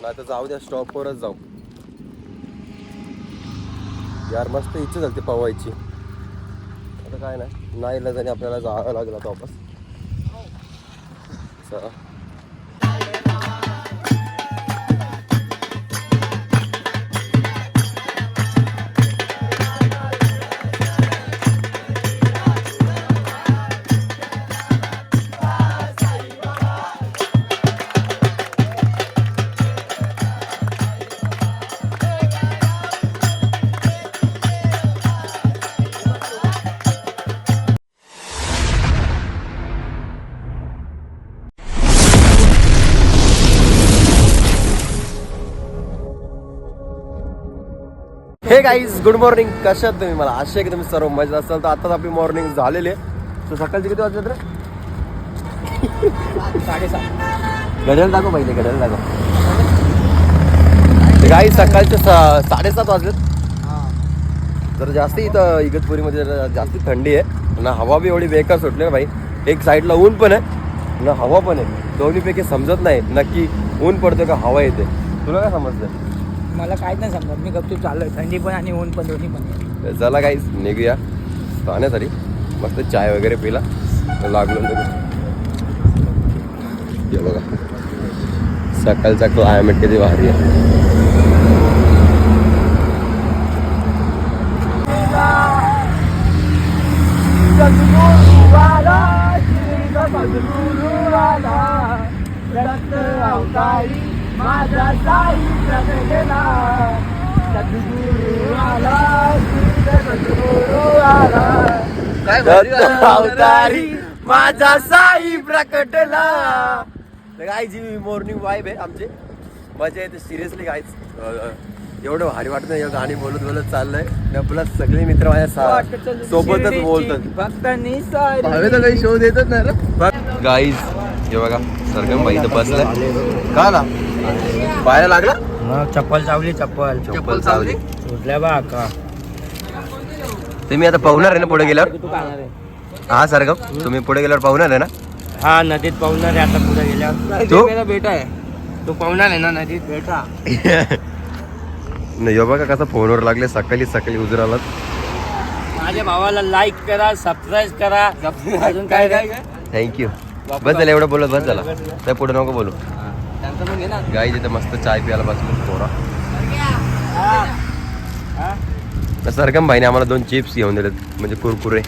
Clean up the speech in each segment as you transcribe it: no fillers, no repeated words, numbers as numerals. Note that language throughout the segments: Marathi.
नाही तर जाऊ द्या स्टॉपवरच जाऊ यार. मस्त इच्छा झाली पवायची. आता काय नाही इलाजाने आपल्याला जावं लागलं आता वापस. चला हे गाईज गुड मॉर्निंग. कशात तुम्ही? मला आशा आहे की तुम्ही सर्व मजा असाल. तर आताच आपली मॉर्निंग झालेली आहे. तर सकाळची किती वाजले रे? 7:30. घड्याळ दाखव पहिले, घड्याळ दाखव. गाई सकाळचे 7:30 वाजलेत. जर जास्त इथं इगतपुरीमध्ये जास्त थंडी आहे ना. हवा बी एवढी बेकार सुटली ना भाई. एक साईडला ऊन पण आहे ना हवा पण आहे. दोन्हीपैकी समजत नाही नक्की ऊन पडतं का हवा येते. तुला काय समजतं? मला काहीच नाही समजत. मी गपचूप चाललोय. थंडी पण आणि ऊन पण दोन्ही पण. चला गाईस निघूया पाहण्यासाठी. मस्त चाय वगैरे पिला लागलो. हे बघा सकाळचा क्लायमेट किती भारी आहे. माझा साई प्रगटला अवतारी माझा साई प्रकटला. गाईज मॉर्निंग वाईब आहे आमची. मजा येते सिरियसली गाईज. एवढं भारी वाटत नाही. गाणी बोलत बोलत चाललंय. प्लस सगळे मित्र माझ्या सोबतच बोलतात. भक्तांनी काही शो देतच नाही ना गाईज. हे बघा सरगम बाई इथं बसलाय. का ना पायाला लागला? चप्पल चावली. चप्पल चावली उठल्या बा का. तुम्ही आता पाहुणार आहे ना पुढे गेल्यावर? तू पाहणार आहे? हा सरगम तुम्ही पुढे गेल्यावर पाहुणार आहे ना? हा नदीत पाहुणार आहे आता पुढे गेल्यावर. तू बेटा आहे. तू पाहुणार आहे ना नदीत बेटा. नाही बघा कसा फोनवर लागले सकाळी उजराला. माझ्या भावाला लाईक करा, सबस्क्राईब करा. अजून काय काय थँक्यू. बस झालं एवढं बोलत बस झाला. त्या पुढे नको बोलू. त्यांचं पण घे ना. गाई तिथे मस्त चाय प्यायला बसलो पोरा. सरगम भाईने आम्हाला 2 चिप्स घेऊन दिलेत म्हणजे कुरकुरे.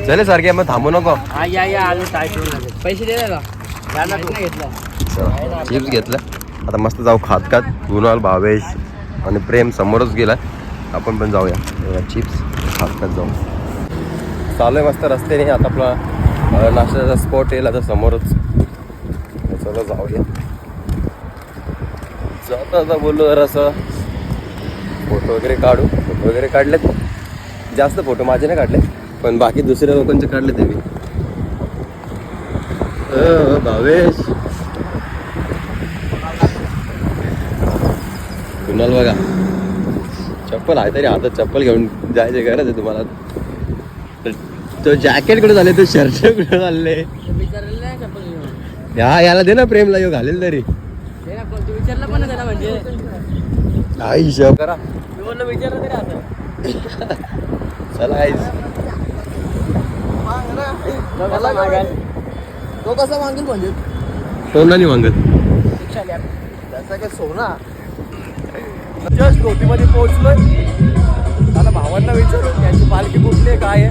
चले सारखे मग थांबू नको. या आलो चाय पिऊन. पैसे दे ना. चला चिप्स घेतलं. आता मस्त जाऊ खात गुणाल भावेश आणि प्रेम समोरच गेला. आपण पण जाऊया चिप्स खात जाऊ. चालू आहे मस्त रस्त्याने. आता आपला नाश्त्याचा स्पॉट येईल आता समोरच. चला जाऊया. जाता बोललो जरासं फोटो वगैरे काढू. फोटो वगैरे काढलेत. जास्त फोटो माझे नाही काढले पण बाकी दुसऱ्या लोकांचे काढले ते मी. भावेश कुणाल बघा चप्पल आहे तरी हातात चप्पल घेऊन जायचे गरज आहे तुम्हाला. तो जॅकेट कुठे झाले, तो शर्ट कुठे झाले. याला दे ना प्रेमला यो घालेल तरी. विचारलं पण त्याला म्हणजे हा हिशोब करा. विचारलं तरी आता. चला तो कसा मागेल म्हणजे सोना नाही मागत. त्याचा काय सोना. जस्ट गोटीमध्ये पोहोचलोय. त्याला भावांना विचारू त्यांची पालखी कुठली आहे काय आहे.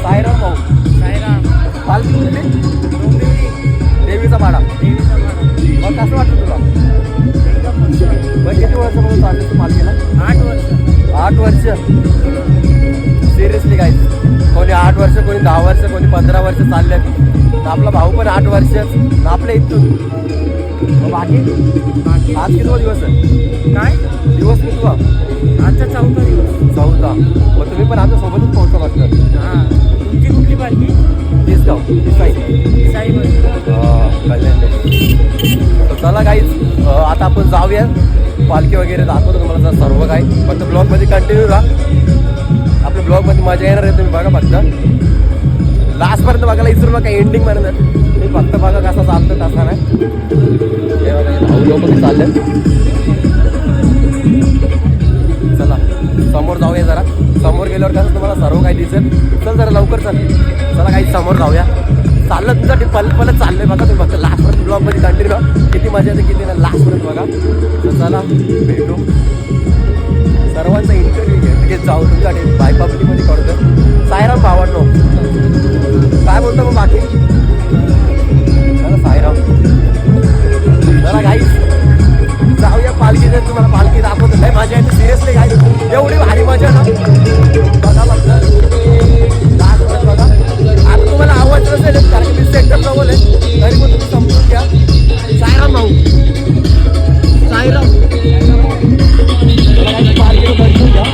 साईराम भाऊ. साईराम पालखी कुठली? देवीचा पाडा. मग कसं वाटतं तुला? मग किती वर्षापासून चालले तू पालखीला? 8 वर्ष. 8 वर्ष सिरियसली गाईज. कोणी 8 वर्ष, कोणी 10 वर्ष, कोणी 15 वर्ष चालले. आपला भाऊ पण 8 वर्ष. आपल्या इथून बाकी आज कितवा दिवस आहे? काय दिवस कितवा? आजचा 4था दिवस. 4था. मग तुम्ही पण आमच्या सोबतच पोहोचला वाटतं. हां. तुमची कुठली पालखी? तिसगाव. साई. चला गाईज आता आपण जाऊया. पालखी वगैरे दाखवतो तुम्हाला सर्व काही. फक्त ब्लॉगमध्ये कंटिन्यू राहा. आपल्या ब्लॉगमध्ये मजा येणार आहे. तुम्ही बघा फक्त. लास्ट पर्यंत बघायला विसरू नका एंडिंग पर्यंत. मी फक्त बघा कसा चालतं तसा नाही. हे बघा, हे भाऊ लोक बी चालले. चला समोर जाऊया जरा. समोर गेल्यावर कसं तुम्हाला सर्व काही दिसेल. चल जरा लवकर चल. चला काही समोर जाऊया. चाललं तुमचं ते पलत चाललंय बघा तुम्ही. फक्त लास्टपर्यंत ब्लॉगमध्ये कंटिन्यू. किती मजा येते किती नाही लास्टपर्यंत बघा. तर चला भेटू. सर्वांचा इंटरव्ह्यू घेत जाऊ तुमच्याकडे बाय पब्लिकमध्ये करतो. साईराम भावांनो काय बोलतो मग बाकी. चला साईराम. चला गाईस जाऊया पालखीचं. तुम्हाला पालखी दाखवतो. नाही मजा येते सिरियसली गाईस. एवढी भारी मजा ना बघा. बघा आता तुम्हाला आवाज नसेल कारण की सेंटर जवळ आहे. तरी पण तुम्ही समजून घ्या. साईराम भाऊ साईराम. पालखीचं दर्शन घ्या.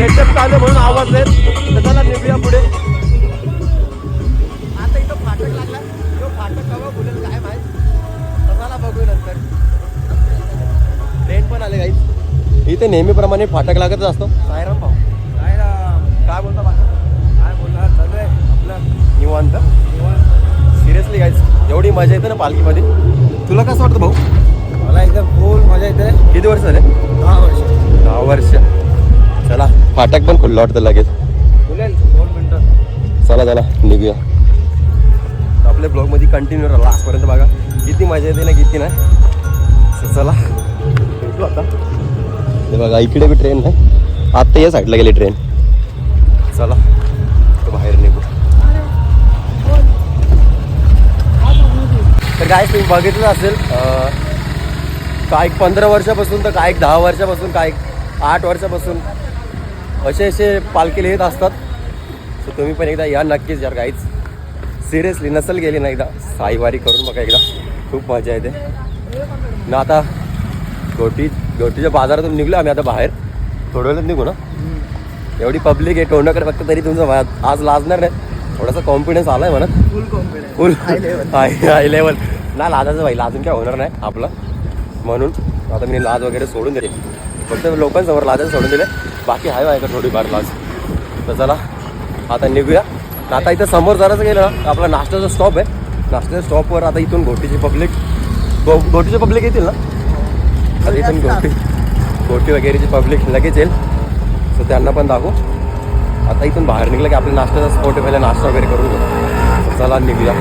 सेटअप चालू म्हणून आवाज येत. तर चला निघूया पुढे. आता इथं फाटक लागला. तो फाटक केव्हा खुलेल काय माहित. चला बघू नंतर. ट्रेन पण आले गाईस. इथे नेहमीप्रमाणे फाटक लागतच असतो. साईराम भाऊ काय बोलता बाकी. काय बोलणार चालू आहे आपलं निवांत. सिरियसली गाईस एवढी मजा येते ना पालखीमध्ये. तुला कसं वाटतं भाऊ. मला एकदम फुल मजा येते. किती वर्ष झाले. 10 वर्ष. 10 वर्ष. चला फाटक पण खुल्लं वाटतं लगेच. खुलेल 2 मिनिटं. चला चला निघूया. आपल्या ब्लॉगमध्ये कंटिन्यू राहा लास्टपर्यंत बघा. किती मजा येते ना किती नाही. तर चला भेटू आता. हे बघा इकडे बी ट्रेन नाही. आत्ता या साईडला गेली ट्रेन. चला तो बाहेर निघू. तर काय तुम्ही बघितलं असेल काय 15 वर्षापासून तर काय 10 वर्षापासून काय 8 वर्षापासून असे पालखीला येत असतात. सो तुम्ही पण एकदा या नक्कीच यार काहीच. सिरियसली नसल गेली ना एकदा साईवारी करून बघा एकदा. खूप मजा येते ना. आता घोटीच्या बाजारातून निघलो आम्ही आता बाहेर. थोड्या वेळात निघू ना. एवढी पब्लिक आहे तोंडाकडे फक्त तरी तुमचं आज लाजणार नाही. थोडासा कॉन्फिडन्स आला आहे म्हणत. फुल कॉन्फिडन्स. फुल हाय लेवल ना. लाजाचं भाई लाजून काय होणार नाही आपलं. म्हणून आता मी लाज वगैरे सोडून दिली. फक्त लोकांसमोर लाजाचं सोडून दिले. बाकी आहे का थोडीफार लाज. तर चला आता निघूया. आता इथं समोर जराचं गेलं ना आपला नाश्त्याचा स्टॉप आहे. नाश्त्याच्या स्टॉपवर आता इथून घोटीची पब्लिक येतील ना. आता इथून घोटी वगैरेची पब्लिक लगेच येईल. सो त्यांना पण दाखवू. आता इथून बाहेर निघलं की आपल्या नाश्त्याचा स्पॉट आहे. पहिले नाश्ता वगैरे करून घेऊ. चला निघूया.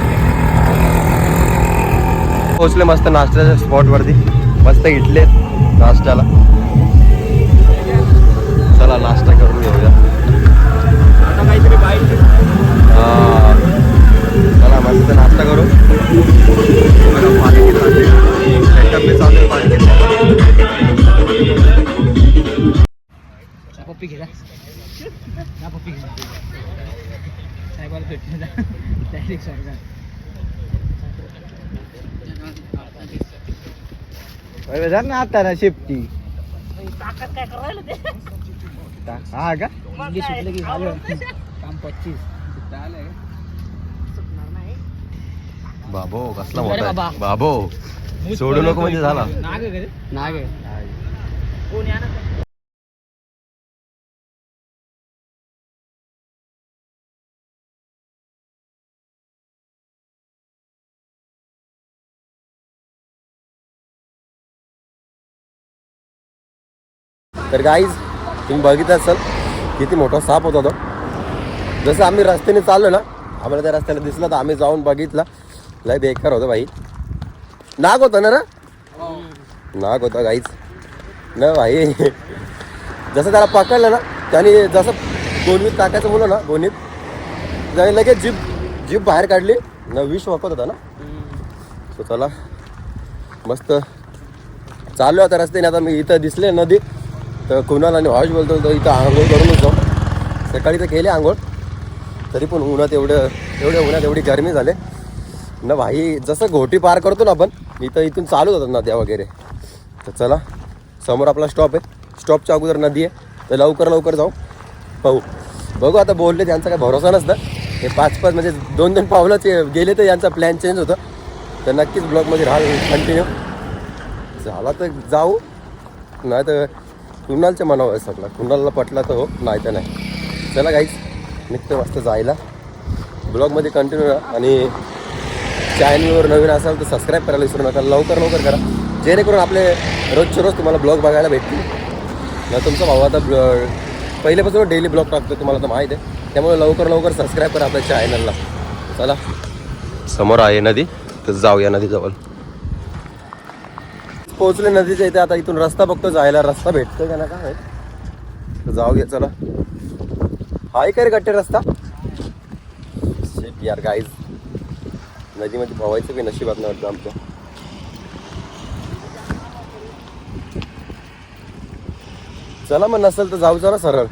पोहोचले मस्त नाश्त्याच्या स्पॉटवरती. मस्त इडले नाश्त्याला. चला नाश्ता करून घेऊया. आता काहीतरी बाईक. हां चला मस्त नाश्ता करू. पालखी चालली. सेटअप बी चालू आहे पालखी. पप्पी घे ना. पप्पी घे साहेबाला भेटून डायरेक्ट सरकार. जा ना आता ना शेफ्टी. ताकद काय करायला ते. हा का इंग्लिश शिकलं की झालं काम 25. बाबो कसला अरे मोठा बाबा. आहे. बाबो सोडू नको म्हणजे झाला. नाग कोण या ना. तर गाईज तुम्ही बघितलं असाल किती मोठा साप होता तो. जसं आम्ही रस्त्याने चाललो ना आम्हाला त्या रस्त्याला दिसला तर आम्ही जाऊन बघितला. लय बेकार होतं भाई. नाग होता ना. नाग होता गाईज ना भाई. जसं त्याला पकडलं ना त्याने जसं गोणीत टाकायचं बोललं ना गोणीत जाई लगेच जीभ बाहेर काढली ना. विष वापत होता ना. तो चला मस्त चाललो आता रस्त्याने. आता मी इथं दिसले नदी तर कुणाल आणि भावेश बोलतो तो इथं आंघोळ करूनच जाऊ. सकाळी तर केले आंघोळ तरी पण उन्हात एवढ्या उन्हात एवढी गरमी झाले ना भाई. जसं घोटी पार करतो ना आपण इथून चालू होतात नद्या वगैरे. तर चला समोर आपला स्टॉप आहे. स्टॉपच्या अगोदर नदी आहे तर लवकर जाऊ पाहू. बघू आता बोलले त्यांचा काय भरोसा नसतं. हे 5 म्हणजे 2 पावलंच गेले तर यांचा प्लॅन चेंज होतं. तर नक्कीच ब्लॉगमध्ये राहा कंटिन्यू. झाला तर जाऊ, नाही तर कुणालच्या मनावर आहे सगळं. कुणालला पटला तर हो, नाही तर नाही. चला गाईज, निघतो मस्त जायला. ब्लॉगमध्ये कंटिन्यू राहा आणि चॅनलवर नवीन असाल तर सबस्क्राईब करायला विसरू नका. लवकर करा, जेणेकरून आपले रोजचे रोज तुम्हाला ब्लॉग बघायला भेटतील. नाही तुमचा भाऊ आता पहिल्यापासून डेली ब्लॉग टाकतो, तुम्हाला तर माहीत आहे. त्यामुळे लवकर सबस्क्राईब करा आपल्या चॅनलला. चला, समोर आहे नदी, तर जाऊया नदीजवळ. पोहोचले नदीच्या इथे. आता इथून रस्ता बघतो जायला, रस्ता भेटतोय का ना काय, तर जाऊया. चला, हाय का रे गट्टे रस्ता? यार गाईज, नदीमध्ये पोहायचं की नशिबात नाही वाटतं आमचं. चला मग, नसेल तर जाऊ. चला सरळ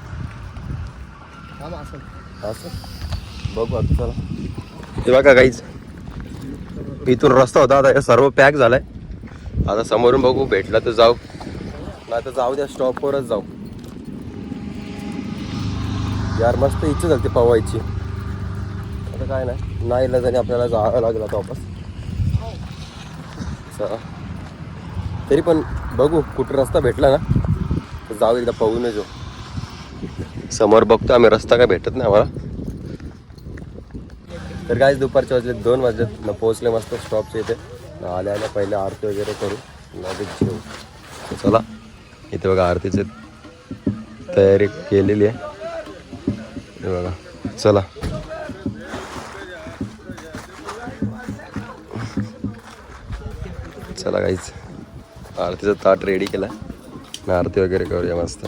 असं बघू आता. चला, हे बघा गाईज, इथून रस्ता होता, आता सर्व पॅक झालाय. आता समोरून बघू, भेटला तर जाऊ, नाही तर जाऊ द्या, स्टॉपवरच जाऊ. यार मस्त इच्छा झाली पवायची. आता काय नाही इला जाणे आपल्याला जावं लागेल आता वापस. चला, तरी पण बघू कुठं रस्ता भेटला ना तर जाऊ, एकदा पाहून येऊ. समोर बघतो आम्ही, रस्ता काय भेटत नाही आम्हाला. तर काय दुपारचे वाजले 2 वाजलेत न, पोहोचले मस्त स्टॉपच्या इथे. आल्या पहिले आरती वगैरे करू, नदीत जेऊ. चला, इथे बघा आरतीची तयारी केलेली आहे, हे बघा. चला, चला गाईच, आरतीचं ताट रेडी केलं, आरती वगैरे करूया मस्त.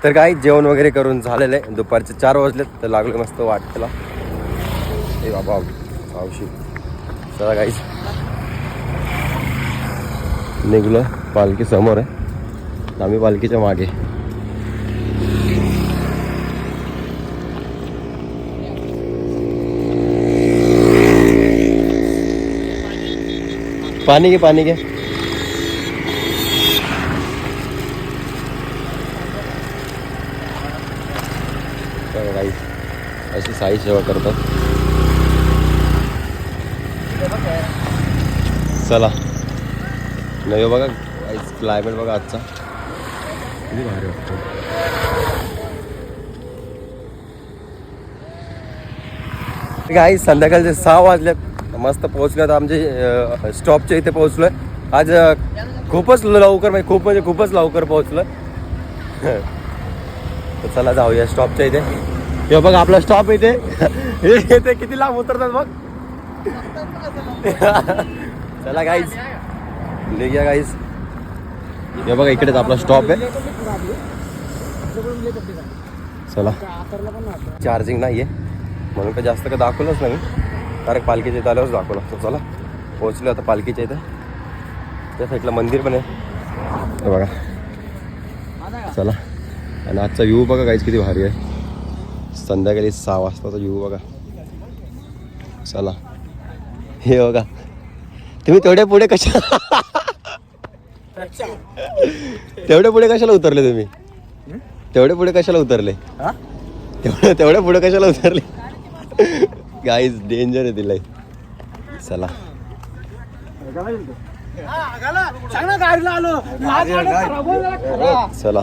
तर काही जेवण वगैरे करून झालेलं आहे. दुपारचे 4 वाजलेत, तर लागले मस्त वाटेला. हे बाबा पावशी. चला गाईस, निघलो. पालखी समोर आहे, आम्ही पालखीच्या मागे. पाणी घे. गाईस, अशी साई सेवा करतात. चला, नाही बघा गाईस, क्लायमेट बघा आजचा किती भारी वाटतो. गाईस, संध्याकाळचे 6 वाजलेत, मस्त पोहोचल्यात आमचे स्टॉपच्या इथे पोहोचलोय. आज खूपच लवकर, म्हणजे खूपच लवकर पोहोचलोय. तर चला जाऊया स्टॉपच्या इथे. हे बघ आपला स्टॉप इथे. इथे किती लांब उतरतात बघ. चला गाईज, निघूया गाईज. हे बघा इकडेच आपला स्टॉप आहे. चला, चार्जिंग नाही आहे म्हणून का जास्त का दाखवलंच नाही, कारण पालखीच्या इथे आल्यावरच दाखवलं. तर चला, पोहोचलो आता पालखीच्या इथे. त्या साईडला मंदिर पण आहे, हे बघा. चला, आणि आजचा व्ह्यू बघा गाईज किती भारी आहे. संध्याकाळी 6 वाजताचा व्ह्यू बघा. चला, हे बघा. तुम्ही तेवढ्या पुढे कशाला उतरले तुम्ही? तेवढे पुढे कशाला उतरले? तेवढ्या पुढे कशाला उतरले? गाईज डेंजर आहे तिला. चला, चला.